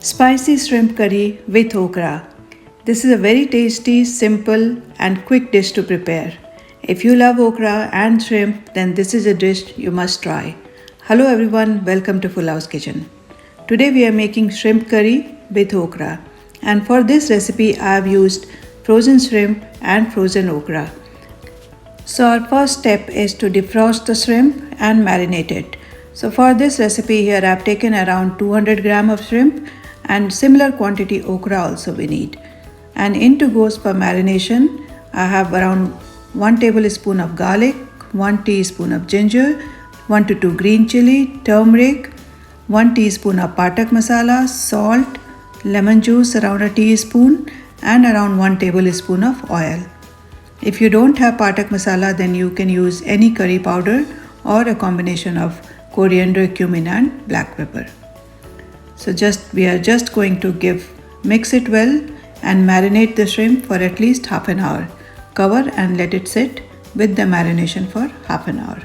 Spicy shrimp curry with okra. This is a very tasty, simple and quick dish to prepare. If you love okra and shrimp, then this is a dish you must try. Hello everyone, welcome to Full House Kitchen. Today we are making shrimp curry with okra, and for this recipe I have used frozen shrimp and frozen okra. So our first step is to defrost the shrimp and marinate it. So for this recipe here I have taken around 200 gram of shrimp and similar quantity okra also we need. And into goes for marination, I have around 1 tablespoon of garlic, 1 teaspoon of ginger, 1 to 2 green chili, turmeric, 1 teaspoon of patak masala, salt, lemon juice around a teaspoon and around 1 tablespoon of oil. If you don't have patak masala, then you can use any curry powder or a combination of coriander, cumin and black pepper. So we are just going to mix it well and marinate the shrimp for at least half an hour. Cover and let it sit with the marination for half an hour.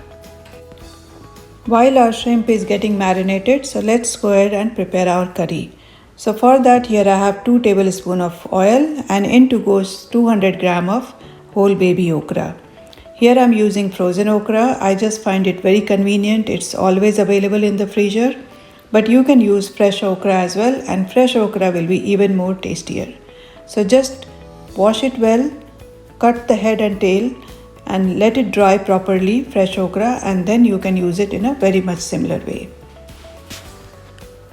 While our shrimp is getting marinated, so let's go ahead and prepare our curry. So for that here I have 2 tablespoons of oil and into goes 200 gram of whole baby okra. Here I am using frozen okra. I just find it very convenient. It's always available in the freezer. But you can use fresh okra as well, and fresh okra will be even more tastier. So just wash it well, cut the head and tail and let it dry properly, fresh okra, and then you can use it in a very much similar way.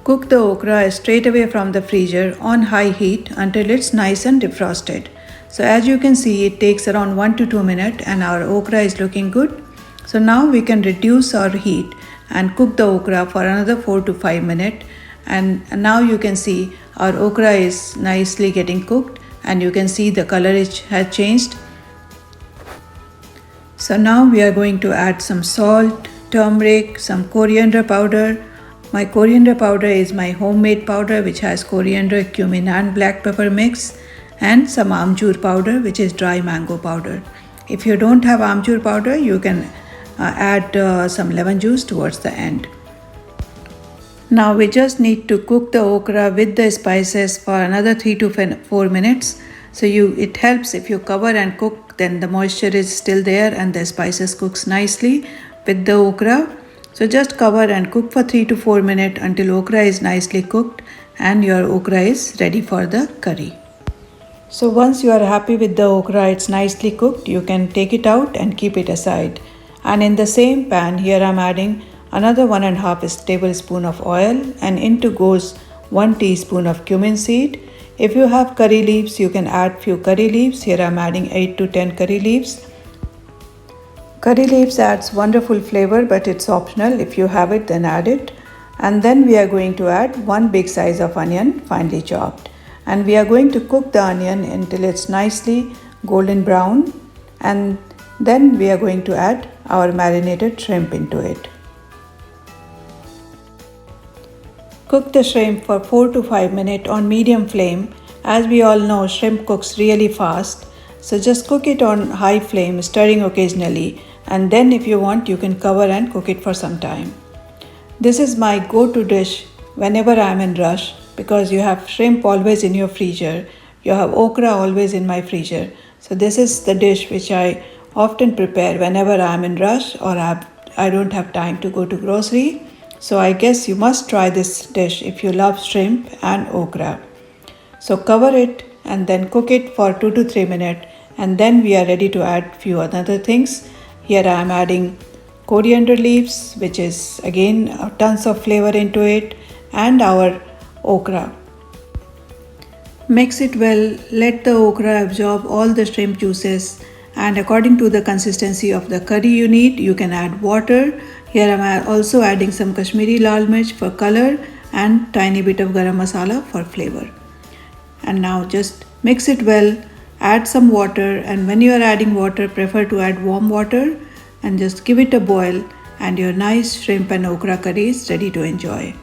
Cook the okra straight away from the freezer on high heat until it's nice and defrosted. So as you can see, it takes around 1 to 2 minutes and our okra is looking good. So now we can reduce our heat and cook the okra for another 4 to 5 minutes, and now you can see our okra is nicely getting cooked and you can see the color has changed. So now we are going to add some salt, turmeric, some coriander powder. My coriander powder is my homemade powder which has coriander, cumin and black pepper mix, and some amchur powder which is dry mango powder. If you don't have amchur powder, you can add some lemon juice towards the end. Now we just need to cook the okra with the spices for another 3 to 4 minutes. So it helps if you cover and cook, then the moisture is still there and the spices cooks nicely with the okra. So just cover and cook for 3 to 4 minutes until okra is nicely cooked and your okra is ready for the curry. So once you are happy with the okra, it's nicely cooked, you can take it out and keep it aside. And in the same pan here I am adding another 1.5 tablespoon of oil and into goes 1 teaspoon of cumin seed. If you have curry leaves, you can add few curry leaves. Here I am adding 8 to 10 curry leaves. Curry leaves adds wonderful flavor, but it's optional. If you have it, then add it. And then we are going to add 1 big size of onion finely chopped. And we are going to cook the onion until it's nicely golden brown, and then we are going to add our marinated shrimp into it. Cook the shrimp for 4 to 5 minutes on medium flame. As we all know, shrimp cooks really fast. So just cook it on high flame, stirring occasionally, and then if you want, you can cover and cook it for some time. This is my go-to dish whenever I am in rush, because you have shrimp always in your freezer. You have okra always in my freezer. So this is the dish which I often prepare whenever I am in rush or I don't have time to go to grocery. So I guess you must try this dish if you love shrimp and okra. So cover it and then cook it for 2 to 3 minutes, and then we are ready to add few other things. Here I am adding coriander leaves, which is again tons of flavor into it, and our okra. Mix it well, let the okra absorb all the shrimp juices, and according to the consistency of the curry you need, you can add water. Here I am also adding some Kashmiri lal mirch for color and tiny bit of garam masala for flavor. And now just mix it well, add some water, and when you are adding water, prefer to add warm water and just give it a boil, and your nice shrimp and okra curry is ready to enjoy.